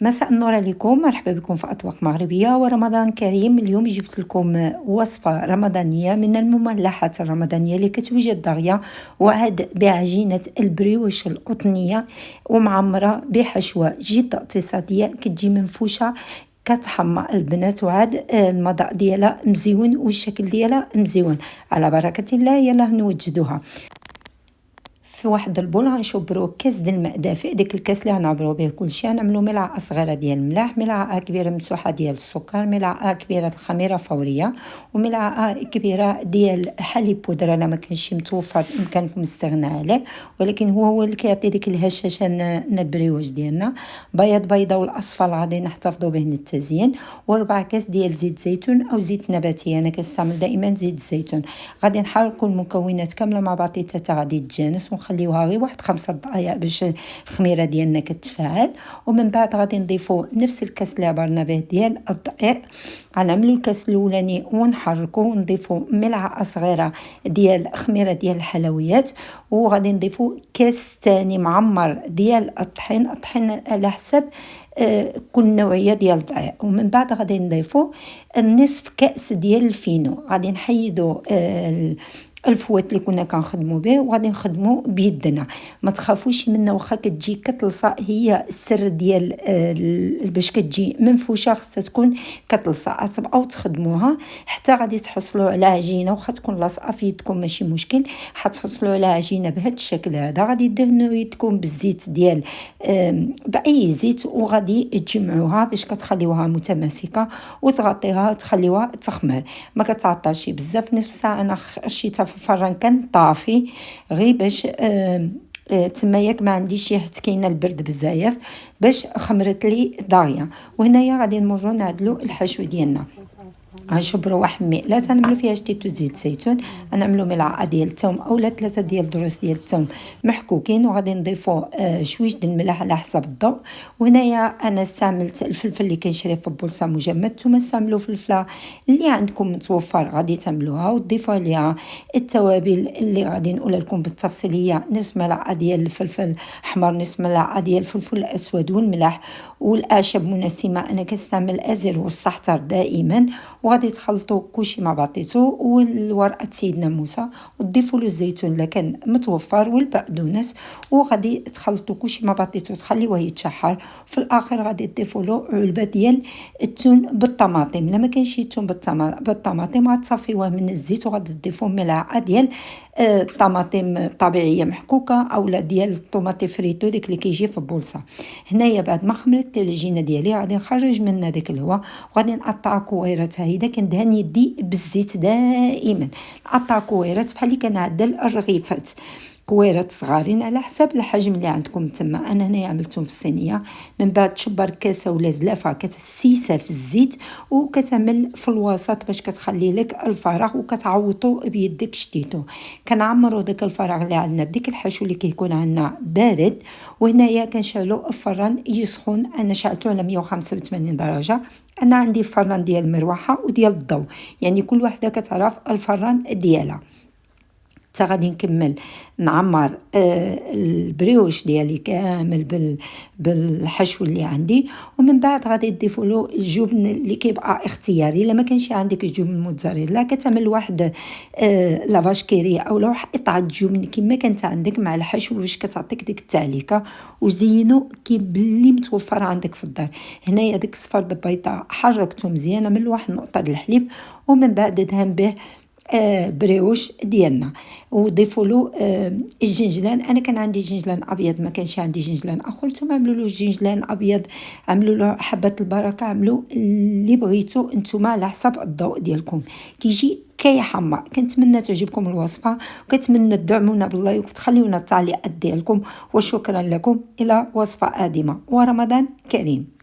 مساء النور عليكم، مرحبا بكم في أطباق مغربية ورمضان كريم. اليوم جبت لكم وصفة رمضانية من المملحات الرمضانية اللي كتوجد دغيا، وعاد بعجينة البريوش القطنية ومعمرة بحشوة جد اقتصادية، كتجي منفوشة كتحمى البنات، وعاد المذاق ديالها مزيون والشكل ديالها مزيون. على بركة الله يلا نوجدوها. في واحد البول غنشبرو كاس ديال الماء دافئ، ديك الكاس اللي غنعبرو به كلشي. غنعملو ملعقه صغيره ديال الملح، ملعقه كبيره مسوحه ديال السكر، ملعقه كبيره الخميره فوريه، وملعقه كبيره ديال حليب بودره. انا ما كانش متوفر بامكانكم الاستغناء عليه، ولكن هو اللي كيعطي ديك الهشاشه البريوش ديالنا. بياض بيضه والاصفر غادي نحتفظوا به للتزيين، وربع كاس ديال زيت زيتون او زيت نباتي، انا كنستعمل دائما زيت الزيتون. غادي نحركوا المكونات كامله مع بعضيتها حتى غادي تجانس، ونخليوها غير واحد 5 دقائق باش الخميره ديالنا كتفاعل. ومن بعد غادي نضيفوا نفس الكاس اللي عبرنا به ديال الدقيق. غنعملوا الكاس الاولاني ونحركوا، ونضيفوا ملعقه صغيره ديال خميره ديال الحلويات، وغادي نضيفوا كاس ثاني معمر ديال الطحين على حسب كل نوعيه ديال الدقيق. ومن بعد غادي نضيفوا النصف كاس ديال الفينو. غادي نحيدوا الفوات اللي كنا كنخدموا به، وغادي نخدموا بيدنا. ما تخافوش منها، واخا كتجي كتلصق، هي السر ديال باش كتجي منفوشه خصها تكون كتلصق. تبقاو تخدموها حتى غادي تحصلوا على عجينه، واخا تكون لاصقه في يدكم ماشي مشكل، حتحصلوا على عجينه بهذا الشكل هذا. غادي دهنوا يدكم بالزيت ديال باي زيت، وغادي تجمعوها باش كتخليوها متماسكه، وتغطيها تخليوها تخمر. ما كتعطلش بزاف، نصف ساعه انا خشيتها في الفران كان طافي غير باش تما ياك ما عنديش حيت كاينه البرد بزاف، باش خمرت لي داغيا. وهنايا غادي نمروا نعدلوا الحشو ديالنا. غنشبروا واحد المقله تنعملوا فيها شتيتو زيت زيتون، غنعملوا ملعقه ديال الثوم اولا 3 ديال الدروس ديال الثوم محكوكين، وغادي نضيفوا شويش ديال الملح على حسب الضوء. وهنايا انا استعملت الفلفل اللي كنشريه في بولصه مجمد، نتوما استعملوا فلفله اللي عندكم متوفر غادي تعملوها، وتضيفوا عليها التوابل اللي غادي نقول لكم بالتفصيل. هي نصف ملعقه ديال الفلفل احمر، نصف ملعقه ديال الفلفل الاسود، والملح والاعشاب منسمه. انا كنستعمل الازر والصحتر دائما. وغادي تخلطوا كلشي مع بعضيتو، والورقه سيدنا موسى، وتضيفوا له الزيتون الا كان متوفر والبقدونس، وغادي تخلطوا كلشي مع بعضيتو تخليوه يتشحر. في الاخر غادي تضيفوا له علبه ديال التون بالطماطم. الا ما كاينش التون بالطماطم غتصفيوه من الزيت، وغادي تضيفوا ملعقه ديال طماطم طبيعيه محكوكه، اولا ديال الطوماطي فريتو ديك اللي كيجي في بولصه. هنايا بعد ما خمرت العجينه ديالي غادي نخرج منها داك الهواء، وغادي نقطع كويرات. هيدا كندهن يدي بالزيت دائما، نقطع كويرات بحال اللي كنعدل الرغيفات، كويرات صغارين على حسب الحجم اللي عندكم تما. انا هنايا عملتهم في الصينيه. من بعد تشبر كاسه ولا زلافه كتسيسها في الزيت، وكتعمل في الوسط باش كتخلي لك الفراغ، وكتعوطوا بيدك شتيتو. كنعمروا داك الفراغ اللي عندنا بديك الحشو اللي كيكون عندنا بارد. وهنايا كنشعلوا الفران يسخن، انا شعلته على 185 درجه. انا عندي فران ديال المروحه وديال الضوء، يعني كل وحده كتعرف الفران ديالها. حتى غادي نكمل نعمر البريوش ديالي كامل بالحشو اللي عندي. ومن بعد غادي تضيفوا له الجبن اللي كيبقى اختياري. الا ما كانش عندك الجبن الموتزاريلا كتعمل واحد لافاش كيري او لو قطعه جبن كما كانت عندك مع الحشو باش كتعطيك ديك التعليكه، وزينو كي باللي متوفر عندك في الدار. هنايا ديك صفر البيضه حركته مزيان، عمل واحد نقطه د الحليب، ومن بعد دهن به بريوش ديالنا، وضيفوا له الجنجلان. انا كان عندي جنجلان ابيض، ما كانش عندي جنجلان اخر، نتوما عملوا له جنجلان ابيض، عملوا له حبه البركه، عملوا اللي بغيتو نتوما على حسب الذوق ديالكم. كيجي كيحمر. كنتمنى تعجبكم الوصفه، وكنتمنى تدعمونا بالله وتخليونا التعليقات ديالكم. وشكرا لكم، الى وصفه قادمه ورمضان كريم.